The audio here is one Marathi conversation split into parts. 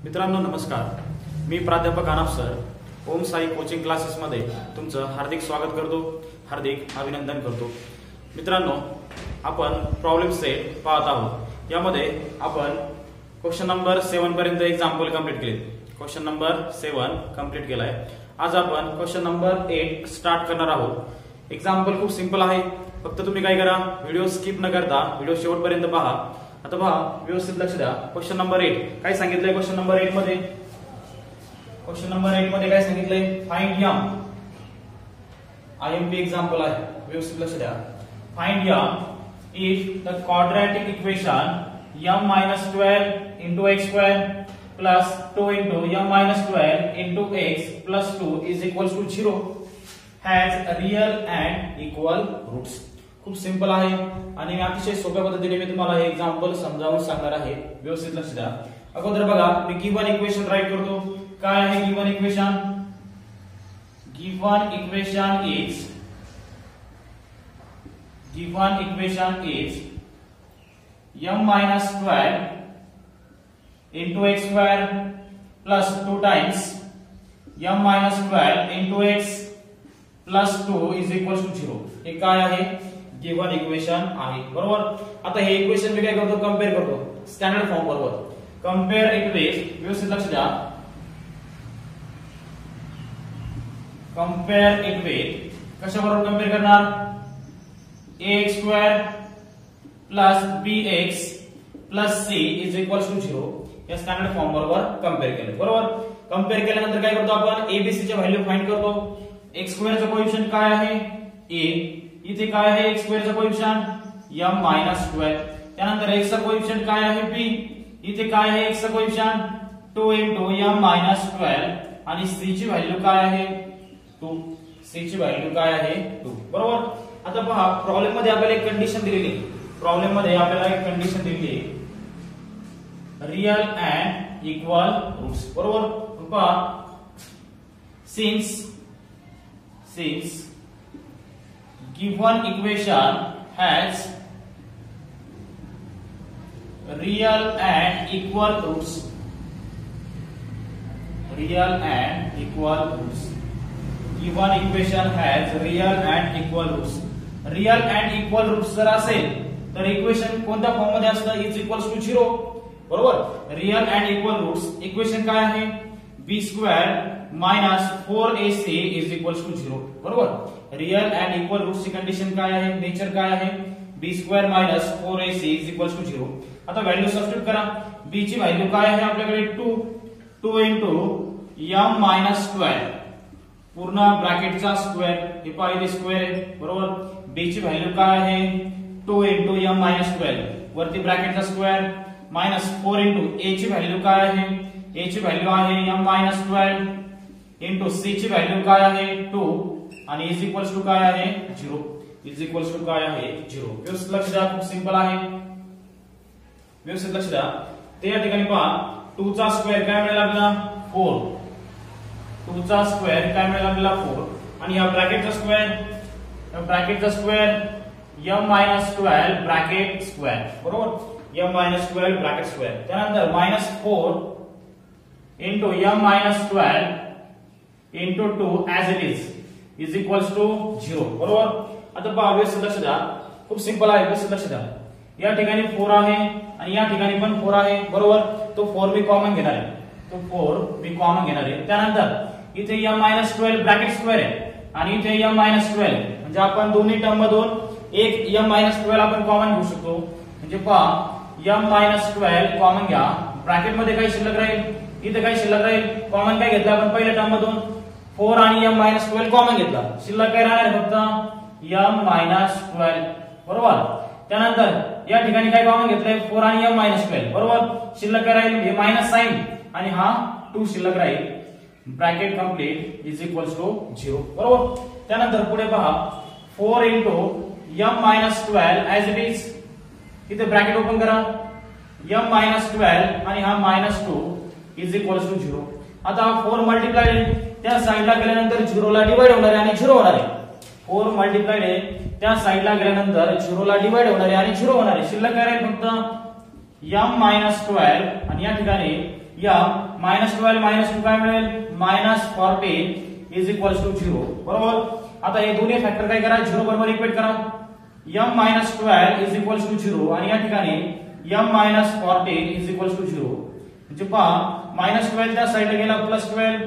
मित्रांनो नमस्कार, मी प्राध्यापक अनाप सर ओम साई कोचिंग क्लासेसमध्ये तुमचं हार्दिक स्वागत करतो, हार्दिक अभिनंदन करतो। मित्रांनो, आपण प्रॉब्लेम सेट पाहत आहोत। यामध्ये आपण क्वेश्चन नंबर 7 पर्यंत एक्झाम्पल कंप्लीट केले। क्वेश्चन नंबर 7 कंप्लीट केलाय। आज आपण क्वेश्चन नंबर 8 स्टार्ट करणार आहोत। एक्झाम्पल खूप सिंपल आहे, फक्त तुम्ही काय करा, व्हिडिओ स्किप न करता व्हिडिओ शेवटपर्यंत पहा। आता पहा, व्यवस्थित लक्ष द्या। क्वेश्चन नंबर 8 काय सांगितलंय? क्वेश्चन नंबर 8 मध्ये काय सांगितलंय? फाइंड m, IMP एक्झाम्पल आहे, व्यवस्थित लक्ष द्या। Find m if the quadratic equation m-12 into x square plus 2 into m-12 into x plus 2 is equals to 0 has real and equal roots। खूप सिंपल आहे आणि मी अतिशय सोप्या पद्धतीने मी तुम्हाला हे एक्झाम्पल समजावून सांगणार आहे। व्यवस्थित लक्ष द्या। अगोदर बघा, मी गिवन इक्वेशन राईट करतो। काय आहे given equation? Given equation is m-12 into x square plus 2 times m-12 into x plus 2 is equals to 0। हे काय आहे? गिवन इक्वेशन आहे, बरोबर। आता हे इक्वेशन मी काय करतो? कंपेअर करतो स्टँडर्ड फॉर्म बरोबर। कंपेअर इट विथ, व्यवस्थित लक्ष द्या, कंपेअर इट विथ कशाबरोबर कंपेअर करणार? ax² plus bx plus c is equals to 0 या स्टँडर्ड फॉर्म बरोबर कंपेअर केलं, बरोबर। कंपेअर केल्यानंतर काय करतो आपण? abc ची व्हॅल्यू फाइंड करतो। x² चा कोएफिशिएंट काय आहे? a, इथे काय आहे? x² चा कोएफिशिएंट m-12, त्यानंतर x चा कोएफिशिएंट काय आहे? b, इथे काय आहे? x चा कोएफिशिएंट 2 into m-12 आणि c ची व्हॅल्यू काय आहे? 2, c ची व्हॅल्यू काय आहे? 2, बरोबर। आता पहा, प्रॉब्लेम मध्ये आपल्याला एक कंडिशन दिलेली आहे, रियल अँड इक्वल रूट्स, बरोबर। पहा, since given equation has real and equal roots, given equation has real and equal roots, real and equal roots जर असेल तर इक्वेशन कोणत्या फॉर्म मध्ये असतं? इज इक्वल्स टू 0, बरोबर। Real and equal roots equation काय आहे? b² minus 4ac is equals to 0, बरोबर। रियल अँड इक्वल रूट्स ची कंडिशन काय आहे? नेचर काय आहे? b² minus 4ac is equals to 0। आता व्हॅल्यू सबस्टिट्यूट करा। b ची व्हॅल्यू काय आहे आपल्याकडे? 2 into m-12 पूर्ण ब्रॅकेटचा स्क्वेअर, हे पाहिजे स्क्वेअर आहे, बरोबर। b ची व्हॅल्यू काय आहे? 2 into m-12 वरती ब्रॅकेटचा स्क्वेअर मायनस 4 into a ची व्हॅल्यू काय आहे? a ची व्हॅल्यू आहे m-12 into c ची व्हॅल्यू काय आहे? 2 आणि इज इक्वल्स टू काय आहे? 0, इज इक्वल्स टू काय आहे? 0। व्यवस्थित लक्ष द्या, खूप सिंपल आहे, व्यवस्थित लक्ष द्या। ते या ठिकाणी पहा, 2 चा स्क्वेअर काय मिळेल आपल्याला? 4, 2 चा स्क्वेअर काय मिळेल आपल्याला? 4 आणि या ब्रॅकेटचा स्क्वेअर m-12 ब्रॅकेट स्क्वेअर, बरोबर। m-12 ब्रॅकेट स्क्वेअर, त्यानंतर -4 into m-12 into 2 as it is equals to 0, बरोबर। आता पहा, व्यवस्थित लक्ष द्या, खूप सिंपल आहे, व्यवस्थित लक्ष द्या। या ठिकाणी 4 आहे आणि या ठिकाणी पण 4 आहे, बरोबर। तो 4 मी कॉमन घेणार आहे, त्यानंतर इथे m-12 ब्रॅकेट स्क्वेअर आहे आणि इथे m-12 म्हणजे आपण दोन्ही टर्म मधून एक m-12 आपण कॉमन घेऊ शकतो। म्हणजे पहा, m-12 कॉमन घ्या, ब्रॅकेट मध्ये काही शिल्लक राहील, इथे काही शिल्लक राहील। कॉमन काय घेतलं आपण? पहिल्या टर्म मधून 4 आणि m-12 कॉमन घेतला, शिल्लक काय राहणार? फक्त m-12, बरोबर। त्यानंतर या ठिकाणी काय कॉमन घेतलंय? 4 आणि m-12, बरोबर। शिल्लक काय राहील? हे मायनस साइन आणि हा 2 शिल्लक राहील। Bracket complete is equals to 0, बरोबर। त्यानंतर पुढे पहा, 4 into m-12 as it is, इथे ब्रॅकेट ओपन करा, m-12 आणि हा -2 इज इक्वल्स टू 0। आता 4 मल्टिप्लाइड त्या साइडला गेल्यानंतर 0 ला डिवाइड होणार आहे आणि 0 होणार आहे। 4 मल्टिप्लाइड त्या साइडला गेल्यानंतर 0 ला डिवाइड होणार आहे आणि 0 होणार आहे। शिल्लक काय राहील? फक्त m मायनस 12 आणि या ठिकाणी m मायनस 12 मायनस 2 काय मिळेल मायनस 14 इज इक्वल्स टू 0 बरोबर. आता हे दोन्ही फॅक्टर काय करा 0 बरोबर इक्वेट करा. m minus 12 is equals to 0 आणि या ठिकाणी m minus 14 is equals to 0 म्हणजे पहा मायनस 12 त्या साइडला गेला प्लस 12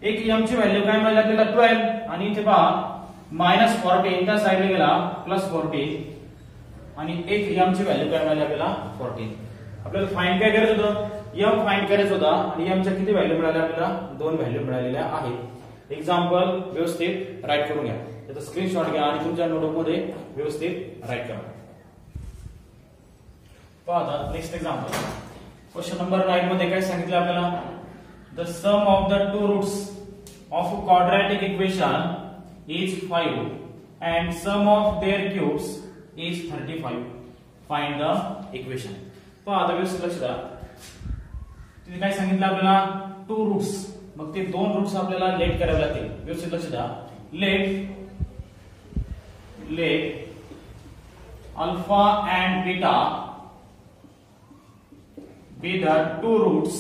एक m ची व्हॅल्यू काय मिळाली आपल्याला 12 आणि इथे पहा मायनस 14 त्या साइडला गेला प्लस 14 आणि एक m ची व्हॅल्यू काय मिळाली आपल्याला 14. आपल्याला फाइंड काय करायचं होतं m फाइंड करायचं होता आणि m च्या किती व्हॅल्यू मिळाल्या आपल्याला दोन व्हॅल्यू मिळालेल्या आहेत. एक्झाम्पल व्यवस्थित राईट करून घ्या त्याचा स्क्रीनशॉट घ्या आणि तुमच्या नोटबुक मध्ये व्यवस्थित राईट करा. पहा नेक्स्ट एक्झाम्पल क्वेश्चन नंबर 9 मध्ये काय सांगितलं आपल्याला the sum of the two roots of a quadratic equation is 5 and sum of their cubes is 35. Find the equation. पहा आता व्यवस्थित लक्ष द्या तिथे काय सांगितलं आपल्याला टू रूट्स मग ते दोन रूट्स आपल्याला लेट करावे लागतील. व्यवस्थित लक्ष द्या let alpha and beta be the two roots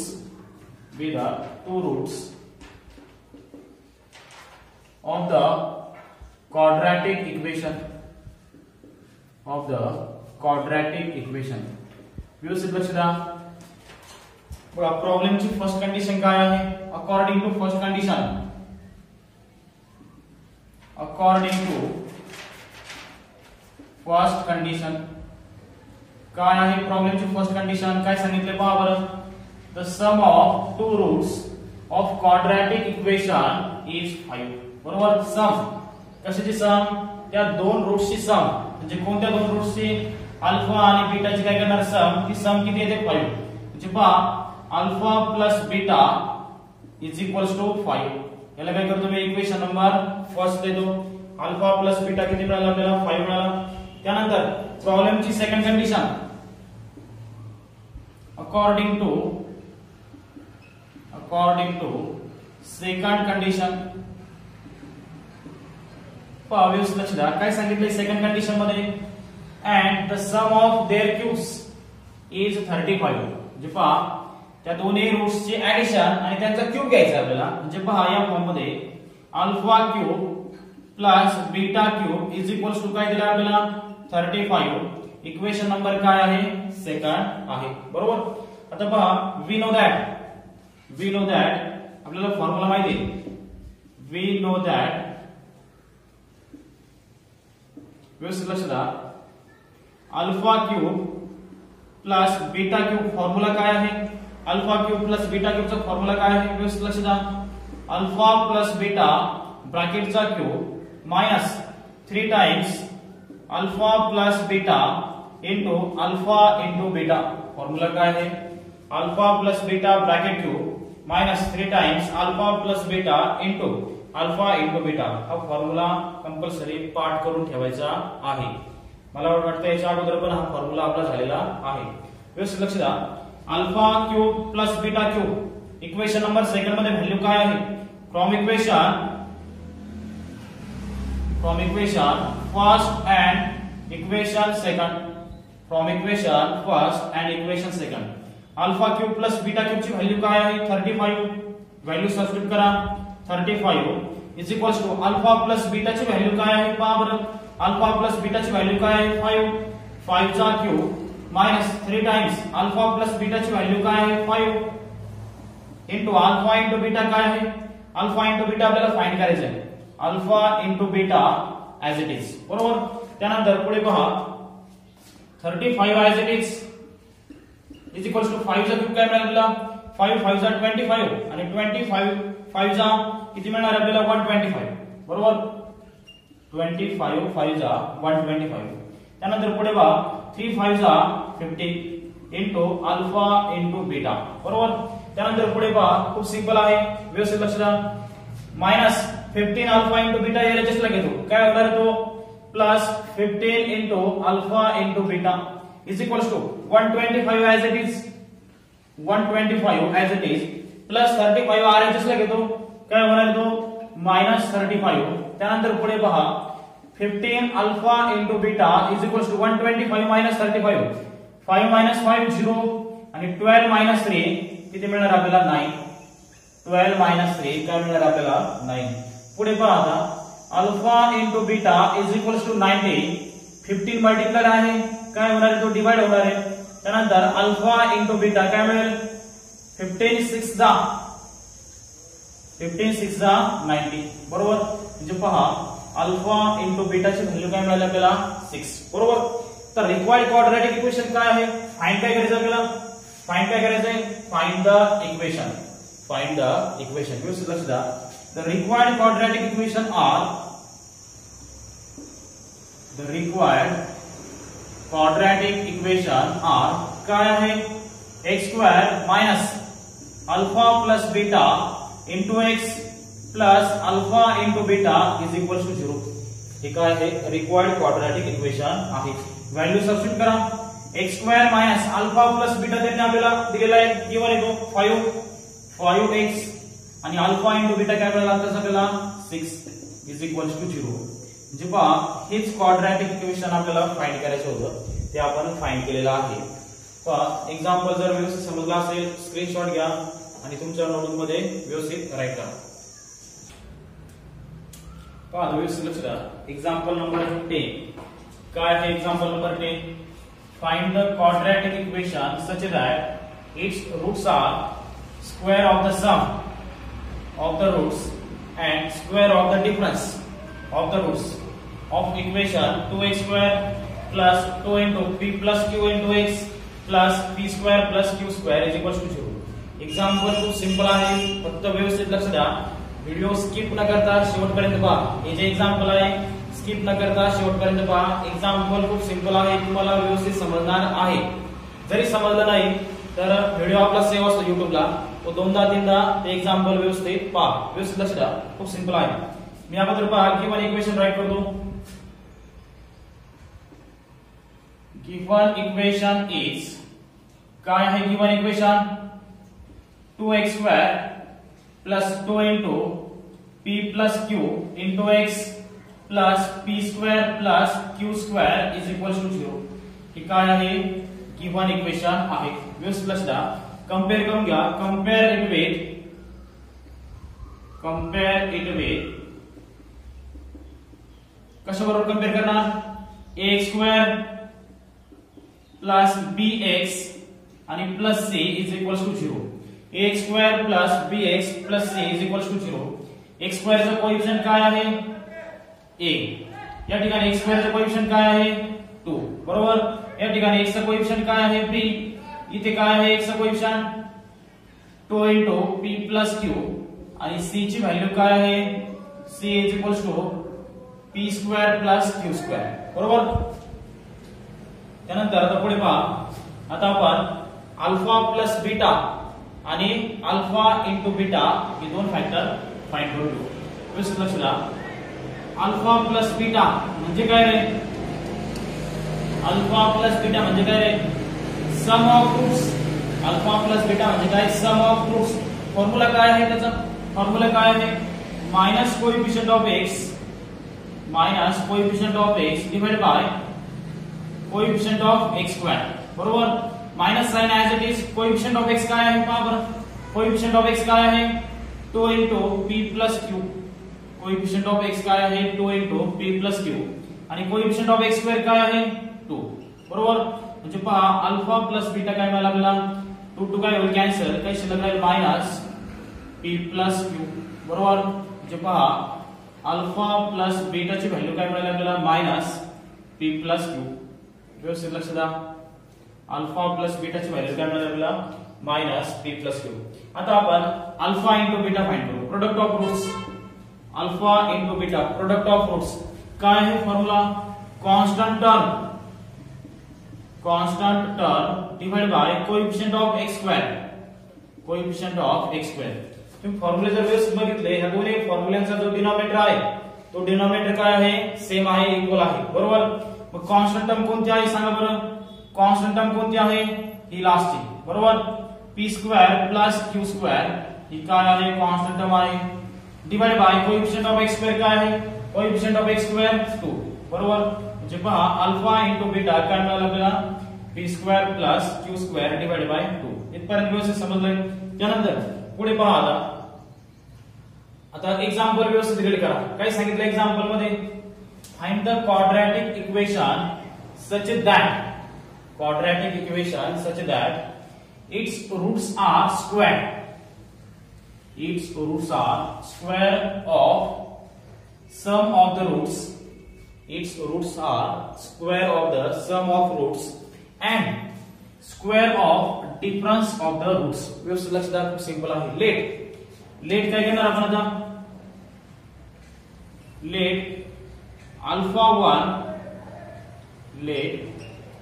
of the quadratic equation. व्यवस्थित लक्ष द्या बघा प्रॉब्लेमची फर्स्ट कंडिशन काय आहे अकॉर्डिंग टू फर्स्ट कंडिशन काय आहे प्रॉब्लेमची फर्स्ट कंडिशन काय सांगितले पहा बरं the sum of two roots of quadratic equation is 5 बरोबर. सम कशाची सम त्या दोन रूट्सची सम म्हणजे कोणत्या दोन रूट्सची अल्फा आणि बीटाची काय करणार सम ती सम किती येते 5 म्हणजे पहा alpha plus beta is equals to 5. याला काय करतो मी इक्वेशन नंबर फर्स्ट देतो अल्फा प्लस बीटा किती मिळाला आपल्याला 5 मिळाला. त्यानंतर प्रॉब्लेमची second condition according to second condition व्यवस्थित लक्ष द्या काय सांगितले सेकंड कंडिशन मध्ये and the sum of their cubes is 35 म्हणजे पहा त्या दोन्ही रूट्सची ऍडिशन आणि त्यांचा क्यूब घ्यायचा आपल्याला म्हणजे पहा या फॉर्म मध्ये alpha cube plus beta cube is equals to काय दिला आपल्याला 35. इक्वेशन नंबर काय आहे सेकंड आहे बरोबर. आता पहा वी नो दॅट आपल्याला फॉर्म्युला माहिती आहे वी नो दॅट व्यवस्थित लक्ष द्या alpha cube plus beta cube formula काय आहे अल्फा क्यूब प्लस बीटा क्यूबचा फॉर्म्युला काय आहे व्यवस्थित लक्ष द्या अल्फा प्लस बीटा ब्रॅकेटचा cube minus 3 times alpha plus beta into alpha into beta formula काय आहे alpha plus beta bracket cube minus 3 times alpha plus beta into alpha into beta. हा फॉर्म्युला कंपल्सरी पाठ करून ठेवायचा आहे. मला वाटतं याच्या अगोदर पण हा फॉर्म्युला आपला झालेला आहे. व्यवस्थित लक्ष द्या alpha cube plus beta cube equation number second मध्ये व्हॅल्यू काय आहे from equation first and equation second alpha cube plus beta cube ची व्हॅल्यू काय आहे 35 व्हॅल्यू सबस्टिट्यूट करा 35 is equals to alpha plus beta ची व्हॅल्यू काय आहे पहा बरं अल्फा प्लस बीटा ची व्हॅल्यू काय आहे 5 चा cube minus 3 times alpha plus beta ची व्हॅल्यू काय आहे 5 इंटू अल्फा इंटू बीटा काय आहे अल्फा इंटू बीटा आपल्याला फाइंड करायचं आहे alpha into beta as it is बरोबर. त्यानंतर पुढे पहा 35 as it is equals to 5 चा क्यूब काय मिळाला 5 5 जा 25 आणि 25 5 जा किती मिळणार आपल्याला 125 बरोबर 25 5 जा 125. त्यानंतर पुढे पहा 3 5 जा 50 इंटू अल्फा इंटू बीटा बरोबर. त्यानंतर पुढे पहा खूप सिंपल आहे व्यवस्थित लक्ष द्या मायनस 15 अल्फा इंटू बीटा या रजिस्टरला घेतो काय होणार तो plus 15 into alpha into beta is equals to 125 as it is 125 as it is plus 35 RHS ला घेतो काय होणार तो मायनस 35. त्यानंतर पुढे पहा 15 alpha into beta is equals to 125 minus 35 5 minus 5 0 आणि 12 मायनस 3 किती मिळणार आपल्याला 9. 12 मायनस 3 काय मिळणार आपल्याला 9. पुढे पहा आता alpha into beta is equals to 90. 15 multiplier आहे काय होणार आहे तो डिवाइड होणार आहे. त्यानंतर अल्फा इंटू बीटा काय मिळेल 15 6 जा 90 बरोबर. म्हणजे पहा अल्फा इंटू बीटाची व्हॅल्यू काय मिळाली आपल्याला 6 बरोबर. तर रिक्वायर्ड क्वाड्रॅटिक इक्वेशन काय आहे फाइंड काय करायचं आपल्याला फाइंड काय करायचंय फाइंड द इक्वेशन व्यवस्थित लक्ष द्या. The required quadratic equation are काय आहे x square minus alpha plus beta into x plus alpha into beta is equal to 0. हे काय आहे रिक्वायर्ड क्वाड्रॅटिक इक्वेशन आहे. व्हॅल्यू सबस्टिट्यूट करा. x square minus alpha plus beta त्यांनी आपल्याला दिलेला आहे गिवन येतो 5x आणि अल्फा इंटू बीटा काय मिळाला आता आपल्याला 6 इज इक्वल टू 0. म्हणजे पहा हेच क्वाड्रॅटिक इक्वेशन आपल्याला फाइंड करायचं होतं ते आपण फाइंड केलेलं आहे. पहा एक्झाम्पल जर व्यवस्थित समजला असेल स्क्रीनशॉट घ्या आणि तुमच्या नोटबुक मध्ये व्यवस्थित राईट करा. पहा व्यवस्थित लक्ष द्या. एक्झाम्पल नंबर 10 काय आहे example number 10. Find the quadratic equation such that its roots are square of the sum of the roots and square of the difference of the roots of equation 2x square plus 2 into p plus q into x plus p square plus q square is equal to 0. Example खूप सिंपल आहे फक्त व्यवस्थित लक्ष द्या. व्हिडिओ स्किप न करता शेवटपर्यंत पहा. हे जे एक्झाम्पल आहे स्किप न करता शेवटपर्यंत पहा. एक्झाम्पल खूप सिंपल आहे तुम्हाला व्यवस्थित समजणार आहे. जरी समजलं नाही तर व्हिडिओ आपला सेव्ह असतो युट्यूबला तो 2दा-3दा ते एक्झाम्पल व्यवस्थित पहा. व्यवस्थित लक्ष द्या खूप सिंपल आहे. मी अगोदर पहा गिवन इक्वेशन राईट करतो. गिवन इक्वेशन इज काय आहे given equation 2x square plus 2 into p plus q into x plus p square plus q square is equal to 0. हे काय आहे गिवन इक्वेशन आहे. व्यवस्थित लक्ष द्या. कंपेअर करून घ्या. कंपेअर इट विथ कशाबरोबर कंपेअर करणार ax स्क्वेअर प्लस bx आणि plus c is equal to 0. ax square plus bx plus c is equal to 0. x square चा कोएफिशिएंट काय आहे a. या ठिकाणी x स्क्वेअर चा कोएफिशिएंट काय आहे 2 बरोबर. या ठिकाणी x चा कोएफिशिएंट काय आहे p. इथे काय आहे x चा coefficient 2 into p plus q आणि c ची व्हॅल्यू काय आहे c is equal to p square plus q square बरोबर. त्यानंतर आता पुढे पहा. आता आपण अल्फा प्लस बीटा आणि अल्फा इंटू बीटा हे दोन फॅक्टर फाइंड करू. व्यवस्थित लक्ष द्या. अल्फा प्लस बीटा म्हणजे काय रे अल्फा प्लस बीटा म्हणजे काय रे sum of roots. Alpha plus beta म्हणजे काय सम ऑफ रूट्स. फॉर्म्युला काय आहे त्याचा फॉर्म्युला काय आहे minus coefficient of x divide by coefficient of x square बरोबर. Minus sign as it is. Coefficient of x काय आहे पहा बरं. कोएफिशिएंट ऑफ x काय आहे 2 into p plus q. Coefficient of x काय आहे 2 into p plus q आणि कोएफिशिएंट ऑफ x स्क्वेअर काय आहे 2 बरोबर. म्हणजे पहा अल्फा प्लस बीटा काय मिळाला आपल्याला 2 काय होईल कॅन्सल काय शिल्लक राहील मायनस p plus q बरोबर. म्हणजे पहा अल्फा प्लस बीटा ची व्हॅल्यू काय मिळाली आपल्याला मायनस p plus q. व्यवस्थित लक्ष द्या. अल्फा प्लस बीटा ची व्हॅल्यू काय मिळाली आपल्याला मायनस p plus q. आता आपण अल्फा इंटू बीटा फाइंड करू. Product of roots alpha into beta product of roots काय आहे formula constant term divide by coefficient of x square. तुम्ही फॉर्म्युले जर व्यवस्थित बघितले ह्या दोन्ही फॉर्म्युल्यांचा जो डिनॉमिनेटर आहे तो डिनॉमिनेटर काय आहे सेम आहे इक्वल आहे बरोबर. मग कॉन्स्टंट टर्म कोणती आहे सांगा बरं. कॉन्स्टंट टर्म कोणती आहे ही लास्टची बरोबर. p square plus q square ही काय आहे कॉन्स्टंट टर्म आहे divide by coefficient of x square काय आहे कोएफिशिएंट ऑफ x स्क्वेअर 2 बरोबर. म्हणजे पहा अल्फा इंटू बीटा काय मिळालं आपल्याला P square plus Q square divide by 2. इथपर्यंत व्यवस्थित समजलंय. त्यानंतर पुढे पहा आता एक्झाम्पल व्यवस्थित रीड करा. काय सांगितलं एक्झाम्पल मध्ये, find the quadratic equation such that its roots are square. Its roots are square of sum of the roots. Its roots are square of the sum of roots and square of difference of the roots. व्यवस्थित लक्ष द्या, खूप सिंपल आहे. लेट काय घेणार आपण आता, let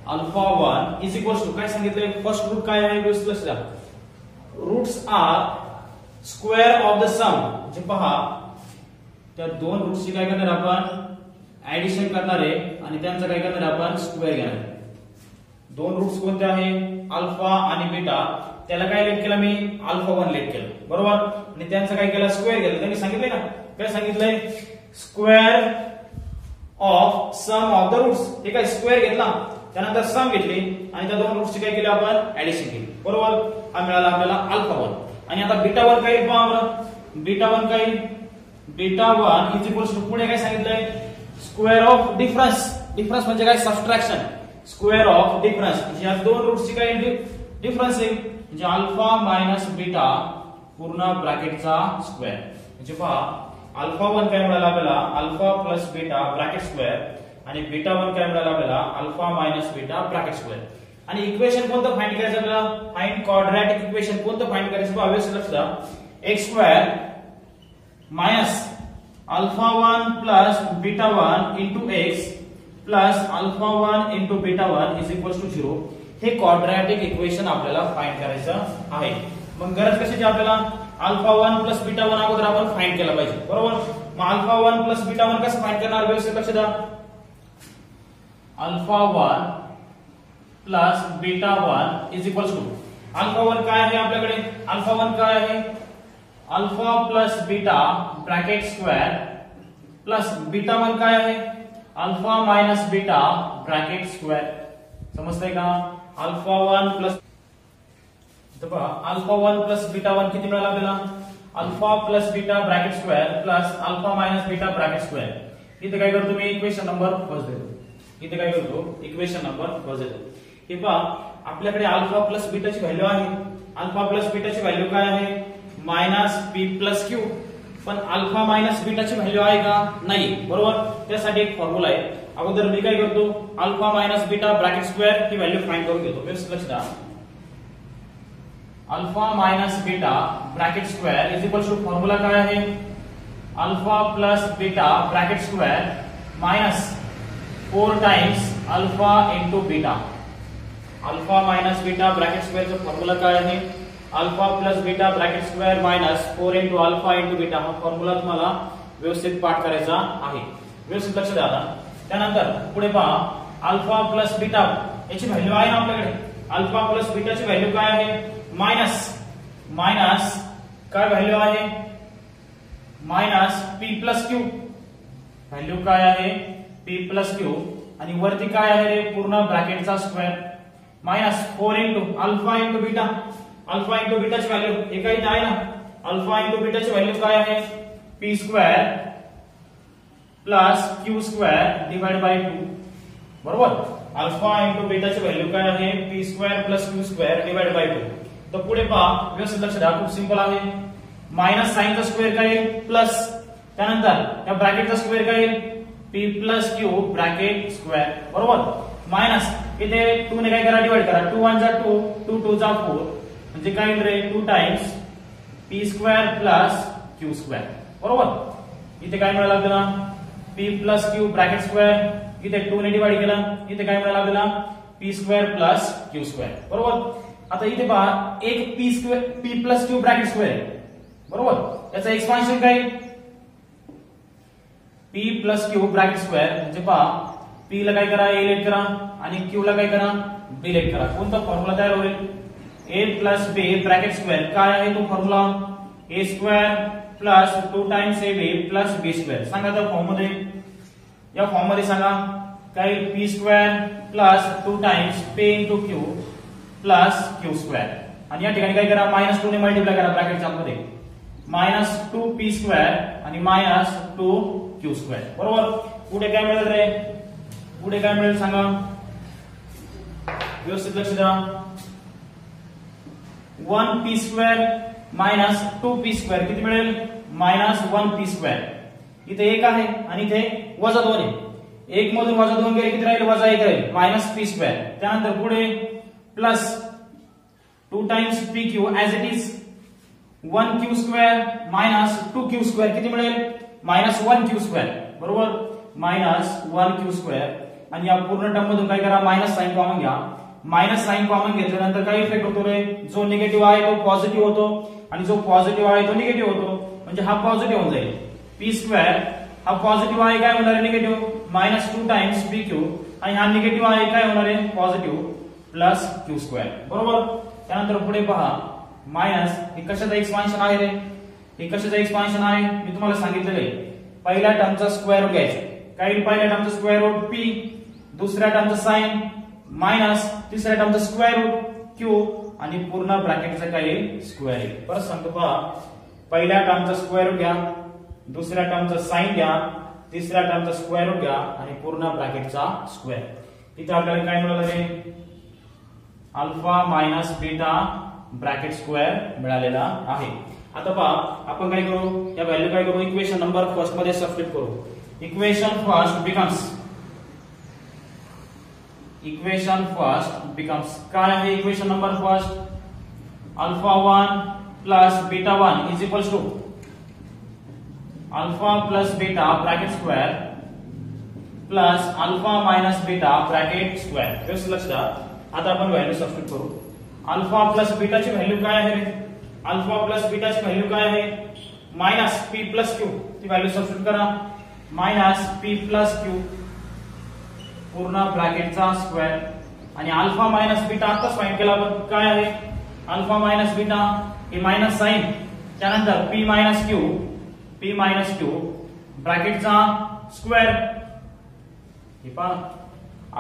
alpha 1 is equals to काय सांगितलंय, फर्स्ट रूट काय आहे व्यवस्थित लक्ष द्या. Roots are square of the sum. म्हणजे पहा त्या दोन रूट्सची काय करणार आपण, ऍडिशन करणार आहे आणि त्यांचं काय करणार आपण, स्क्वेअर घेणार. दोन रूट्स कोणते आहे, अल्फा आणि बीटा. त्याला काय लेट केलं मी, अल्फा 1 लेट केलं, बरोबर. आणि त्यांचं काय केलं, स्क्वेअर केलं. त्यांनी सांगितलंय ना, काय सांगितलंय, square of sum of the roots. हे काय स्क्वेअर घेतला, त्यानंतर सम घेतली आणि त्या दोन रूट्सची काय केली आपण, ऍडिशन केली, बरोबर. हा मिळाला आपल्याला अल्फा 1. आणि आता बीटा 1 काय पहा बरं, बीटा 1 काय, बीटा 1 इज इक्वल्स टू पुढे काय सांगितलंय, स्क्वेअर ऑफ डिफरन्स. डिफरन्स म्हणजे काय, सबट्रॅक्शन. स्क्वेअर ऑफ डिफरन्स या दोन रूट्सची काय डिफरन्स आहे, म्हणजे अल्फा मायनस बीटा पूर्ण ब्रॅकेटचा स्क्वेअर. म्हणजे पहा अल्फा 1 काय मिळाला आपल्याला, alpha plus beta bracket square. आणि बीटा 1 काय मिळाला आपल्याला, alpha minus beta bracket square. आणि इक्वेशन कोणतं फाइंड करायचं आपल्याला, फाइंड क्वाड्रॅटिक इक्वेशन कोणतं फाइंड करायचं, व्यवस्थित लक्ष द्या. X square minus alpha 1 plus beta 1 into x plus alpha 1 into beta 1 is equals to 0. हे क्वाड्रॅटिक इक्वेशन आपल्याला फाइंड करायचं आहे. मग गरज कशाची आपल्याला, अल्फा 1 प्लस बीटा 1 अगोदर आपण फाइंड केला पाहिजे, बरोबर. मग अल्फा 1 प्लस बीटा 1 कसं फाइंड करणार, व्यवस्थित लक्ष द्या. Alpha 1 plus beta 1 is equals to, alpha 1 काय आहे आपल्याकडे, अल्फा 1 काय आहे, alpha plus beta bracket square plus beta 1 काय आहे, alpha minus beta bracket square. समजतंय का, alpha 1 plus, alpha 1 plus beta 1 किती मिळाला आपल्याला, alpha plus beta bracket square plus alpha minus beta bracket square. इथे काय करतो मी, इक्वेशन नंबर फर्स्ट देतो. इथे काय करतो, इक्वेशन नंबर फर्स्ट देतो. हे पहा आपल्याकडे अल्फा प्लस बीटाची व्हॅल्यू आहे. अल्फा प्लस बीटाची व्हॅल्यू काय आहे, मायनस पी प्लस क्यू. पण अल्फा मायनस बीटाची व्हॅल्यू आहे का, नाही, बरोबर. त्यासाठी एक फॉर्म्युला आहे. अगोदर मी काय करतो, alpha minus beta bracket square ही व्हॅल्यू फाइंड करून घेतो. व्यवस्थित लक्ष द्या. Alpha minus beta bracket square is equal to formula काय आहे, alpha plus beta bracket square minus 4 times alpha into beta. Alpha minus beta bracket स्क्वेअरचा फॉर्म्युला काय आहे, alpha plus beta bracket square minus 4 into alpha into beta. हा फॉर्म्युला तुम्हाला व्यवस्थित पाठ करायचा आहे. व्यवस्थित लक्ष द्या. त्यानंतर पुढे पहा, अल्फा प्लस बीटा याची व्हॅल्यू आहे ना आपल्याकडे, अल्फा प्लस बीटाची व्हॅल्यू काय आहे, मायनस काय व्हॅल्यू आहे, minus P plus Q. Value काय आहे, पी प्लस क्यू. आणि वरती काय आहे रे, पूर्ण ब्रॅकेटचा square minus 4 into alpha into beta. Alpha into बीटाची व्हॅल्यू हे काही आहे ना, अल्फा इंटू बीटाची व्हॅल्यू काय आहे, P square plus Q square divide by 2, बरोबर. अल्फा इंटू बीटाची व्हॅल्यू काय आहे, P square plus Q square divide by 2. तर पुढे पहा, व्यवस्थित लक्ष द्या, खूप सिंपल आहे. मायनस साइनचा स्क्वेअर काय येईल, प्लस, त्यानंतर त्या ब्रॅकेटचा स्क्वेअर काय येईल, P plus Q bracket square, बरोबर. मायनस इथे 2 ने काय करा, डिवाइड करा. 2 1 जा 2, 2 2 जा 4, म्हणजे काय येईल रे, 2 times P square plus Q square, बरोबर. इथे काय मिळालं आपल्याला, P plus Q bracket square. इथे 2 ने डिवाइड केला, इथे काय मिळालं आपल्याला, P square plus Q square, बरोबर. आता इथे पहा, एक P square, P plus Q bracket square, बरोबर. याचं एक्सपान्शन काय, P plus Q bracket square. म्हणजे पहा, पी ला काय करा, ए लेट करा आणि क्यू ला काय करा, बी लेट करा. कोणता फॉर्म्युला तयार होईल, A plus B bracket square. काय आहे तो formula, A square plus 2 times A B plus B square. सांगा त्या फॉर्म मध्ये, या फॉर्म मध्ये सांगा. काय P square plus 2 times p into Q plus Q square आणि या ठिकाणी काय करा -2 ने मल्टिप्लाय करा ब्रॅकेटच्या आतमध्ये -2p स्क्वेअर आणि -2q स्क्वेअर बरोबर. पुढे काय मिळेल रे पुढे काय मिळेल सांगा व्यवस्थित लक्ष द्या 1p स्क्वेअर -2p स्क्वेअर किती मिळेल -1p स्क्वेअर. इथे 1 आहे आणि इथे -2 आहे. 1 मधून -2 गेले किती राहील -1 राहील -p स्क्वेअर. त्यानंतर पुढे plus 2 times pq as it is 1q square -2q square किती मिळेल -1q स्क्वेअर बरोबर -1q स्क्वेअर. आणि या पूर्ण टर्म मधून काय करा मायनस साइन कॉमन घ्या. मायनस साइन कॉमन घेतल्यानंतर काय इफेक्ट होतो रे जो निगेटिव्ह आहे तो पॉझिटिव्ह होतो आणि जो पॉझिटिव्ह आहे तो निगेटिव्ह होतो म्हणजे हा पॉझिटिव्ह होऊन जाईल. p स्क्वेअर हा पॉझिटिव्ह आहे काय होणार आहे निगेटिव्ह -2 टाइम्स pq आणि हा निगेटिव्ह आहे काय होणार आहे पॉझिटिव्ह प्लस q स्क्वेअर बरोबर. त्यानंतर पुढे पहा मायनस हे कशाचं एक्सपान्शन आहे रे हे कशाचं एक्सपान्शन आहे मी तुम्हाला सांगितलेलं आहे. पहिल्या टर्मचा स्क्वेअर रूट घ्यायचा काय पहिल्या टर्मचा स्क्वेअर रूट p दुसऱ्या टर्मचा साइन मायनस तिसऱ्या टर्मचा स्क्वेअर रूट q आणि पूर्ण ब्रॅकेटचा काय येईल स्क्वेअर येईल. परत सांगतो पहा पहिल्या टर्मचा स्क्वेअर रूट घ्या दुसऱ्या टर्मचा साइन घ्या तिसऱ्या टर्मचा स्क्वेअर रूट घ्या आणि पूर्ण ब्रॅकेटचा स्क्वेअर. इथे आपल्याला काय मिळालं रे alpha minus beta bracket square मिळालेला आहे. आता पहा आपण काय करू या व्हॅल्यू काय करू इक्वेशन नंबर फर्स्ट मध्ये सबस्टिट्यूट करू. इक्वेशन फर्स्ट बिकम्स काय आहे equation number first alpha 1 plus beta 1 is equals to alpha plus beta bracket square plus alpha minus beta bracket square. व्यवस्थित लक्ष द्या. आता आपण व्हॅल्यू सबस्टिट्यूट करू. अल्फा प्लस बीटाची व्हॅल्यू काय आहे अल्फा प्लस बीटाची व्हॅल्यू काय आहे -p प्लस q ती व्हॅल्यू सबस्टिट्यूट करा -p प्लस q पूर्ण ब्रॅकेटचा स्क्वेअर आणि अल्फा मायनस बीटा आताच फाइंड केला आपण काय आहे अल्फा मायनस बीटा हे मायनस साइन त्यानंतर p मायनस q ब्रॅकेटचा स्क्वेअर हे पहा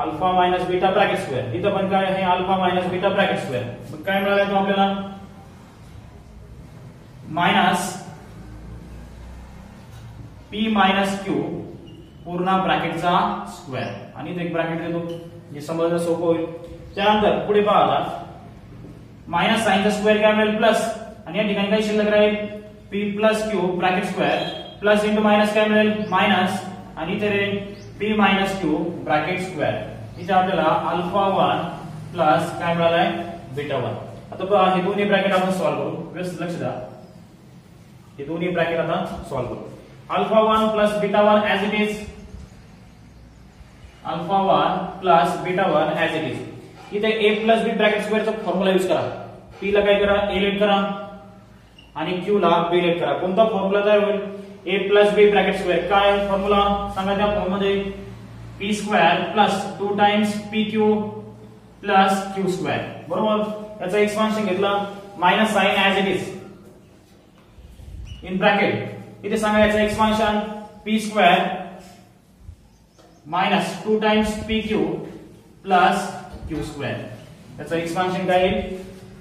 alpha minus beta bracket square. इथं पण काय आहे alpha minus beta bracket square. मग काय मिळालं तो आपल्याला मायनस p मायनस q पूर्ण ब्रॅकेटचा स्क्वेअर आणि इथे एक ब्रॅकेट देतो जे समजणं सोपं होईल. त्यानंतर पुढे पहा आता मायनस साइनचा स्क्वेअर काय मिळेल प्लस आणि या ठिकाणी काय शिल्लक राहील p plus q bracket square plus into minus काय मिळेल मायनस आणि इथे p minus q bracket square. इथे आपल्याला अल्फा 1 प्लस काय मिळालाय बीटा 1. आता पहा हे दोन्ही ब्रॅकेट आपण सॉल्व्ह करू व्यवस्थित लक्ष द्या. हे दोन्ही ब्रॅकेट आता सॉल्व्ह करू. Alpha 1 plus beta 1 as it is alpha 1 plus beta 1 as it is. इथे a प्लस b ब्रॅकेट स्क्वेअरचा फॉर्म्युला यूज करा. p ला काय करा a लेट करा आणि q ला b लेट करा. कोणता फॉर्म्युला तयार होईल a plus b bracket square काय फॉर्म्युला सांगा त्या फॉर्म मध्ये p square plus 2 times pq plus q square बरोबर. याचा एक्सपान्शन घेतला minus sign as it is in bracket इथे सांगा याचा expansion p square minus 2 times pq plus q square. याचा एक्सपान्शन काय येईल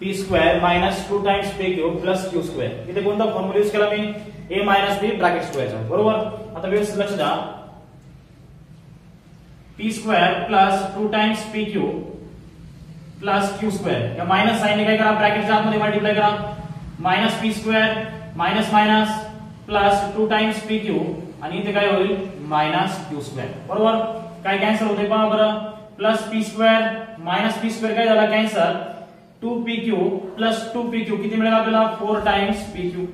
p square minus 2 times pq plus q square. इथे कोणता फॉर्म्युला यूज केला मी a मायनस b ब्रॅकेट स्क्वेअरचा बरोबर. आता व्यवस्थित लक्ष द्या p square plus 2 times pq plus q square या मायनस साइन ने काय करा ब्रॅकेटच्या आतमध्ये मल्टिप्लाय करा -p square minus minus plus 2 times pq आणि इथे काय होईल -q स्क्वेअर बरोबर. काय कॅन्सल होते पहा बरं plus p square -p square काय झाला कॅन्सल 2pq प्लस 2pq किती मिळेल आपल्याला 4 times pq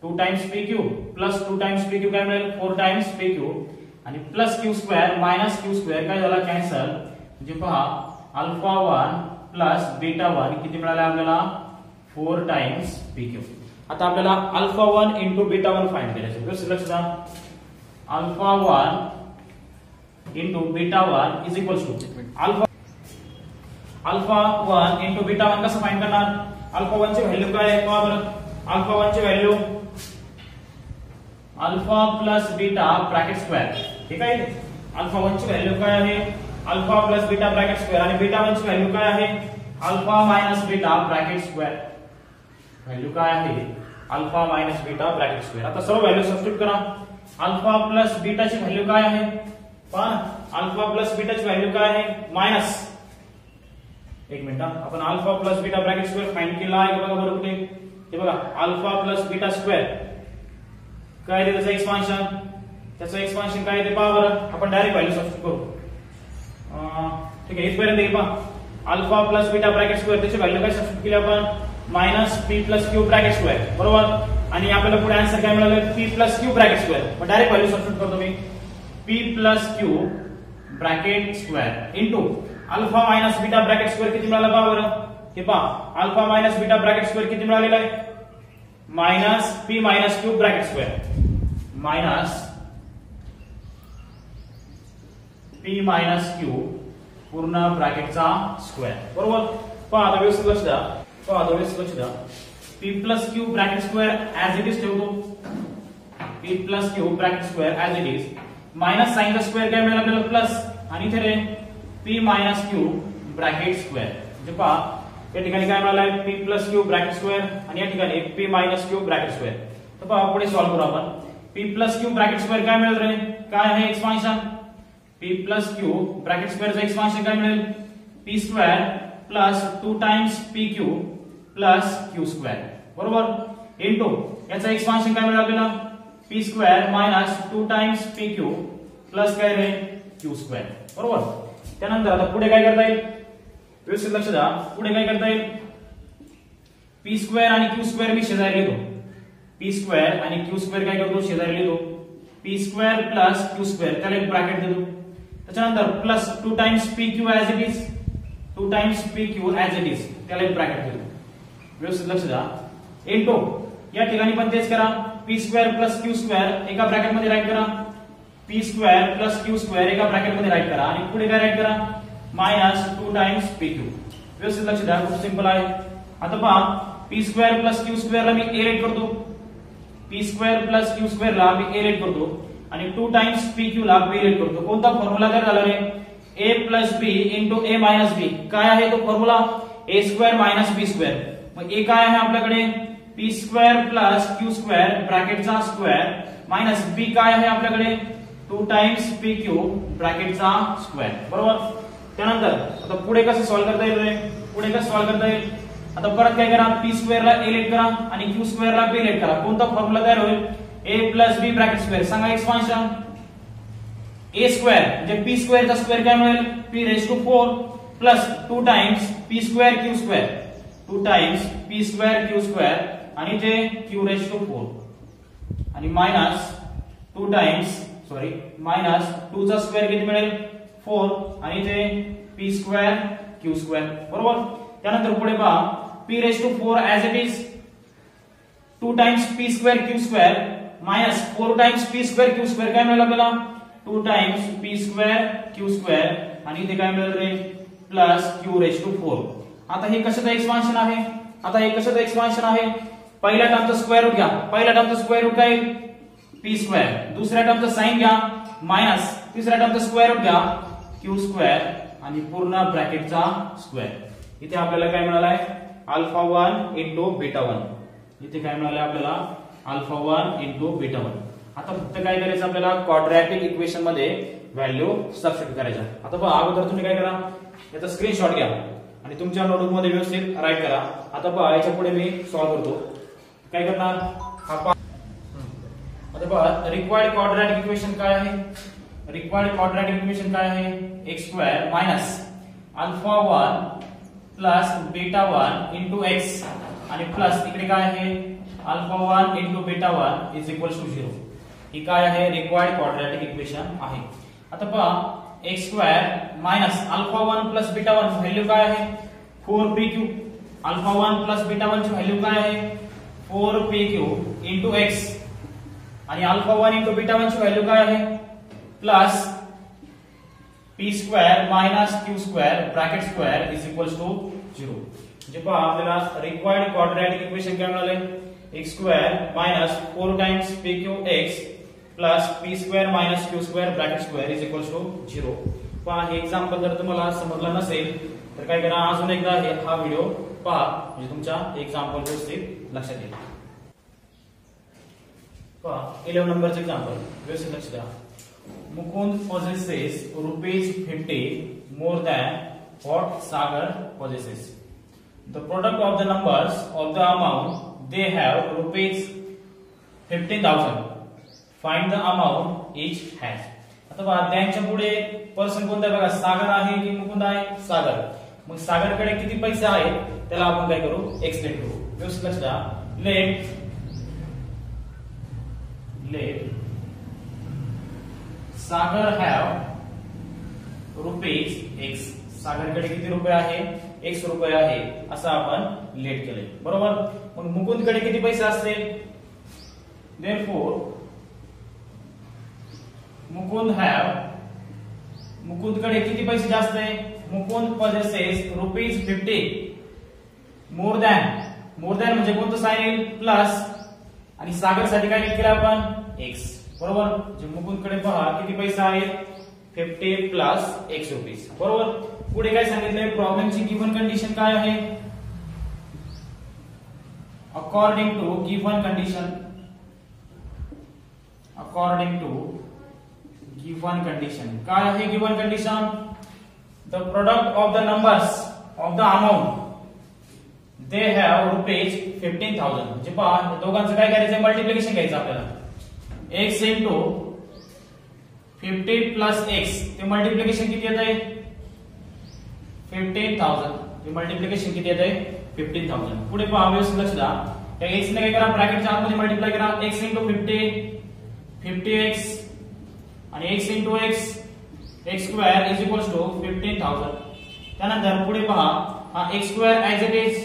2 times pq plus 2 times pq काय मिळेल 4 टाइम्स pq आणि plus q square minus q square काय झाला कॅन्सल म्हणजे पहा अल्फा 1 प्लस बीटा 1 किती मिळाले आपल्याला 4 टाइम्स pq. आता आपल्याला अल्फा 1 इंटू बीटा 1 फाइंड करायचं व्यवस्थित लक्ष द्या. Alpha 1 into beta 1 is equals to alpha 1 into beta 1 कसं फाइंड करणार अल्फा 1 ची व्हॅल्यू काय आहे पहा बरं अल्फा 1 ची value alpha plus beta bracket square ठीक आहे. अल्फा 1 ची व्हॅल्यू काय आहे alpha plus beta bracket square आणि बीटा 1 ची व्हॅल्यू काय आहे alpha minus beta bracket square value काय आहे alpha minus beta bracket square आता सर्व व्हॅल्यू सबस्टिट्यूट करा अल्फा प्लस बीटा ची व्हॅल्यू काय आहे पहा अल्फा प्लस बीटा ची व्हॅल्यू काय आहे मायनस एक मिनिट आपण alpha plus beta bracket square find केला आहे बघा बरोबर कुठे हे बघा अल्फा प्लस बीटा स्क्वेअर काय आहे त्याचं एक्सपान्शन काय आहे ते पहा बरं आपण डायरेक्ट व्हॅल्यू सबस्टिट्यूट करू ठीक आहे इथपर्यंत हे पहा alpha plus beta bracket square त्याची व्हॅल्यू काय सबस्टिट्यूट केली आपण minus P plus Q bracket square बरोबर आणि आपल्याला पुढे आन्सर काय मिळालं P plus Q bracket square पण डायरेक्ट व्हॅल्यू सबस्टिट्यूट करतो मी P plus Q bracket square into alpha minus beta bracket square किती मिळालं पहा बरं हे पहा alpha minus beta bracket square किती मिळालेला आहे minus P minus Q bracket square minus P minus Q पूर्ण ब्रॅकेटचा स्क्वेअर बरोबर पहा आता व्यवस्थित लक्ष द्या P plus Q bracket square as it is ठेवतो P plus Q bracket square as it is minus sign the square काय मिळालं आपल्याला प्लस आणि इथे रे P minus Q bracket square म्हणजे पहा या ठिकाणी काय मिळालं आहे P plus Q bracket square आणि या ठिकाणी P minus Q bracket square तर पहा पुढे सॉल्व्ह करू आपण P plus Q bracket square काय मिळेल रे काय आहे expansion P plus Q bracket स्क्वेअरचं एक्सपान्शन काय मिळेल P square plus 2 times P Q plus Q square बरोबर इंटू याचं एक्सपान्शन काय मिळेल आपल्याला P square minus 2 times P Q plus काय रे क्यू स्क्वेअर बरोबर त्यानंतर आता पुढे काय करता येईल व्यवस्थित लक्ष द्या पुढे काय करता येईल पी स्क्वेअर आणि क्यू स्क्वेअर मी शेजारी लिहितो पी स्क्वेअर आणि क्यू स्क्वेअर काय करतो शेजारी लिहितो P square plus Q square त्याला एक ब्रॅकेट देतो त्याच्यानंतर plus 2 times P Q as it is 2 times P Q as it is त्याला एक ब्रॅकेट देतो व्यवस्थित लक्ष द्या इंटू या ठिकाणी पण तेच करा P square plus Q square एका ब्रॅकेट मध्ये राईट करा P square plus Q square एका ब्रॅकेट मध्ये राईट करा आणि पुढे काय राईट करा मायनस 2 टाइम्स पी क्यू व्यवस्थित लक्ष द्या खूप सिंपल आहे आता पहा पी स्क्वेअर प्लस क्यू स्क्वेअरला मी ए राईट करतो पी स्क्वेअर प्लस क्यू स्क्वेअरला मी ए राईट करतो आणि 2 टाइम्स पी क्यू ला बी राईट करतो कोणता फॉर्म्युला काय झाला रे A plus B into A minus B काय आहे तो formula A square minus B square मग ए काय आहे आपल्याकडे P square plus Q square ब्रॅकेटचा स्क्वेअर मायनस बी काय आहे आपल्याकडे 2 टाइम्स पी क्यू ब्रॅकेटचा स्क्वेअर बरोबर त्यानंतर आता पुढे कसं सॉल्व्ह करता येईल रे पुढे कसं सॉल्व्ह करता येईल आता परत काय करा पी स्क्वेअरला ए लेट करा आणि क्यू स्क्वेअरला बी लेट करा कोणता फॉर्म्युला तयार होईल A plus B bracket square सांगा एक्सपान्शन ए स्क्वेअर म्हणजे पी स्क्वेअरचा स्क्वेअर काय मिळेल P raise to 4 plus 2 times P square Q square 2 times P square Q square आणि ते क्यू रेज टू 4 आणि मायनस 2 टाइम्स सॉरी मायनस 2 चा स्क्वेअर किती मिळेल 4 आणि ते पी स्क्वेअर क्यू स्क्वेअर बरोबर त्यानंतर पुढे पहा P raise to 4 as it is 2 times P square Q square minus 4 times P square Q square काय मिळेल आपल्याला 2 times P square Q square आणि इथे काय मिळेल रे प्लस क्यू रेज टू 4 आता हे कशाचं एक्सपान्शन आहे पहिल्या टर्मचा स्क्वेअर रूट घ्या पहिल्या टर्मचा स्क्वेअर रूट काय पी स्क्वेअर दुसऱ्या टर्मचा साइन घ्या मायनस तिसऱ्या टर्मचा स्क्वेअर रूट घ्या क्यू स्क्वेअर आणि पूर्ण ब्रॅकेटचा स्क्वेअर इथे आपल्याला काय मिळालं आहे अल्फा 1 इंटू बीटा 1 इथे काय मिळालं आपल्याला अल्फा 1 इंटू बीटा 1 आता फक्त काय करायचं आपल्याला क्वाड्रॅटिक इक्वेशन मध्ये व्हॅल्यू सबस्टिट्यूट करायच्या आता पहा अगोदर तुम्ही काय करा याचा स्क्रीनशॉट घ्या आणि तुमच्या नोटबुक मध्ये व्यवस्थित राईट करा आता पहा याच्या पुढे मी सॉल्व्ह करतो काय करणार हा पहा आता पहा रिक्वायर्ड क्वाड्रॅटिक इक्वेशन काय आहे x² minus alpha 1 plus beta 1 into X आणि प्लस इकडे काय आहे alpha 1 into beta 1 is equals to 0 ही काय आहे रिक्वायर्ड क्वाड्रॅटिक इक्वेशन आहे आता पहा x² minus alpha 1 plus beta 1 value काय आहे 4pq अल्फा 1 प्लस बीटा 1 ची व्हॅल्यू काय आहे 4pq इंटू x आणि अल्फा 1 इंटू बीटा 1 ची व्हॅल्यू काय आहे plus p square minus q square bracket square is equals to 0 म्हणजे पहा आपल्याला रिक्वायर्ड क्वाड्रॅटिक इक्वेशन काय मिळाले x² minus 4 times pq x plus P square minus Q square bracket square is equals to 0. पहा हे एक्झाम्पल जर तुम्हाला समजलं नसेल तर काय करा, अजून एकदा हा व्हिडिओ पहा, म्हणजे तुमच्या एक्झाम्पल व्यवस्थित लक्षात येईल. पहा 11 नंबरचे एक्झाम्पल व्यवस्थित लक्ष द्या. Mukund possesses ₹50 more than what Sagar possesses. The product of the numbers of the amount they have ₹15,000. Find the amount each has. आता बघा त्यांच्या पुढे पर्सन कोणता आहे बघा, सागर आहे की मुकुंद आहे, सागर. मग सागरकडे किती पैसे आहेत त्याला आपण काय करू, एक्सप्लेन करू. व्यवस्थित लक्ष द्या. Let Sagar have ₹X. सागरकडे किती रुपये आहे, X रुपये आहे असं आपण लेट केलंय, बरोबर. मग मुकुंदकडे किती पैसे असतील, देअरफॉर मुकुंदकडे किती पैसे जास्त आहे, मुकुंद possesses ₹50 मोर दॅन म्हणजे कोणतं साइन येईल, प्लस, आणि सागर साठी काय लिहिलं आपण, X, बरोबर. जे मुकुंदकडे पहा किती पैसे आहेत, 50 प्लस X रुपीज, बरोबर. पुढे काय सांगितलंय, प्रॉब्लेमची गिव्हन कंडिशन काय आहे, अकॉर्डिंग टू गिव्हन कंडिशन काय आहे given condition, the product of the numbers of the amount they have ₹15,000. म्हणजे पहा दोघांचं काय करायचं, मल्टिप्लिकेशन घ्यायचं आपल्याला. X इंटू 50 प्लस X, ते मल्टिप्लिकेशन किती येत आहे, 15,000. ते मल्टिप्लिकेशन किती येत आहे, 15,000. पुढे पहा व्यवस्थित लक्ष द्या. त्या X ने काय करा, ब्रॅकेटच्या आतमध्ये मल्टिप्लाय करा. X इंटू 50x आणि X into X square is equals to 15,000. त्यानंतर पुढे पहा, हा X square as it is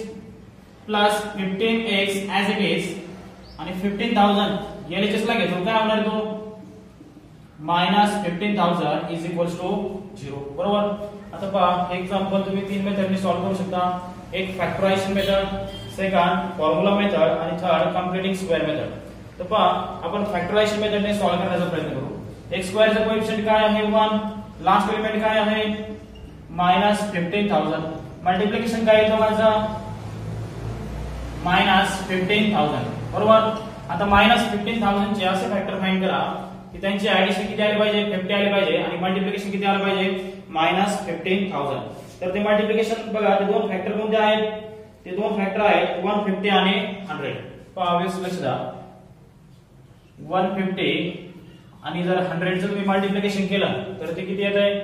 plus 15x as it is आणि 15,000 LHS ला घेतो, काय होणार तो, मायनस 15,000 इज इक्वल्स टू 0, बरोबर. आता पहा एक्झाम्पल तुम्ही 3 मेथडने सॉल्व्ह करू शकता. एक factorisation method, second formula method आणि थर्ड कम्प्लिटिंग स्क्वेअर मेथड. तर पहा आपण फॅक्टरायझेशन मेथडने सॉल्व्ह करण्याचा प्रयत्न करू. x स्क्वेअरचा कोएफिशिएंट काय आहे, 1. लास्ट एलिमेंट काय आहे, मायनस 15,000. मल्टिप्लिकेशन काय येतो माझा, मायनस 15,000, बरोबर. आता मायनस 15,000 चे असे फॅक्टर फाइंड करा की त्यांची ऍडिशन किती आले पाहिजे, 50 आले पाहिजे, आणि मल्टिप्लिकेशन किती आलं पाहिजे, मायनस 15,000. तर ते मल्टिप्लिकेशन बघा, ते दोन फॅक्टर कोणते आहेत, ते दोन फॅक्टर आहेत 150 आणि 100. पहा व्यवस्थित लक्ष द्या. 150 आणि जर 100 चं तुम्ही मल्टिप्लिकेशन केलं तर ते किती येत आहे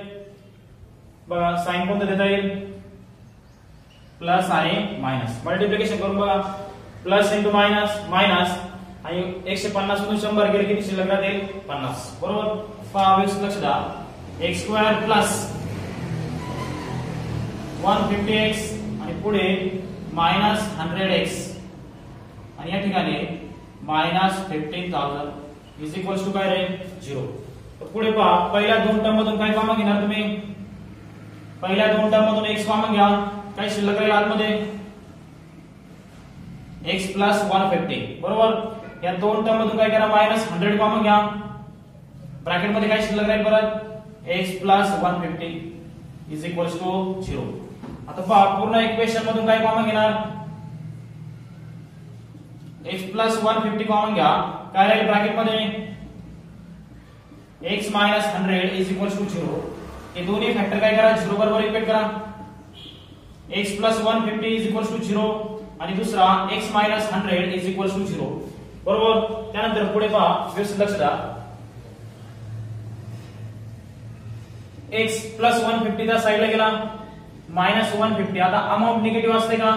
बघा, साइन कोणतं देता येईल, प्लस आणि मायनस. मल्टिप्लिकेशन करून बघा, प्लस इंटू मायनस, मायनस, आणि 150 मधून 100 गेले किती शिल्लक राहतील, 50, बरोबर. पहा व्यवस्थित लक्ष द्या. X स्क्वेअर प्लस 150x आणि पुढे मायनस 100x आणि या ठिकाणी मायनस 15,000 इज इक्वल्स टू काय रे, 0. तर पुढे पहा, पहिल्या दोन टर्म मधून काय कॉमन घेणार तुम्ही, पहिल्या दोन टर्म मधून x कॉमन घ्या, काय शिल्लक राहील आतमध्ये, x प्लस 150, बरोबर. या दोन टर्म मधून काय करा, मायनस 100 कॉमन घ्या, ब्रॅकेट मध्ये काय शिल्लक राहील परत, x plus 150 is equals to 0. आता पहा पूर्ण इक्वेशन मधून काय कॉमन घेणार, x प्लस 150 कॉमन घ्या, काय राहील ब्रॅकेट मध्ये, x minus 100 is equals to 0. हे दोन्ही फॅक्टर काय करा, 0 बरोबर इक्वेट करा. x plus 150 is equals to 0 आणि दुसरा x minus 100 is equals to 0, बरोबर. त्यानंतर पुढे पहा व्यवस्थित लक्ष द्या. x प्लस 150 त्या साइडला गेला, मायनस 150. आता अमाउंट निगेटिव्ह असते का,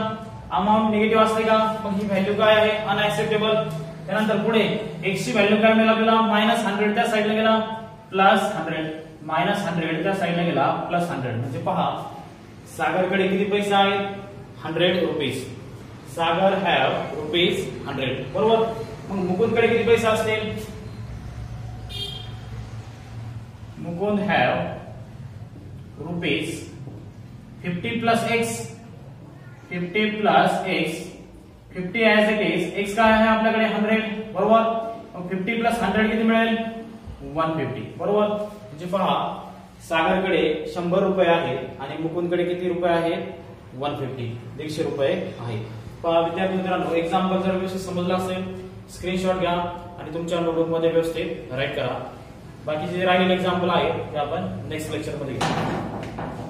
अमाउंट निगेटिव्ह असते का, मग ही व्हॅल्यू काय आहे, अनएक्सेप्टेबल. त्यानंतर पुढे x ची व्हॅल्यू काय मिळाली आपल्याला, मायनस 100 त्या साइडला गेला, प्लस 100, मायनस 100 त्या साइडला गेला, प्लस 100. म्हणजे पहा सागरकडे किती पैसे आहेत, 100 रुपीज. सागर हॅव ₹100, बरोबर. मग मुकुंदकडे किती पैसे असतील, Mukund have ₹50 plus x, 50 plus x, 50 as it is, x काय आहे आपल्याकडे 100, बरोबर. 50 प्लस 100 किती मिळेल, 150. बरोबर. म्हणजे पहा सागरकडे 100 रुपये आहे आणि मुकुंदकडे किती रुपये आहेत 150, 150 रुपये आहे. पहा विद्यार्थी मित्रांनो, एक्झाम्पल जर व्यवस्थित समजलं असेल स्क्रीनशॉट घ्या आणि तुमच्या नोटबुक मध्ये व्यवस्थित राईट करा. बाकीचे जे राहिलेले एक्झाम्पल आहे ते आपण नेक्स्ट लेक्चर मध्ये घेऊ.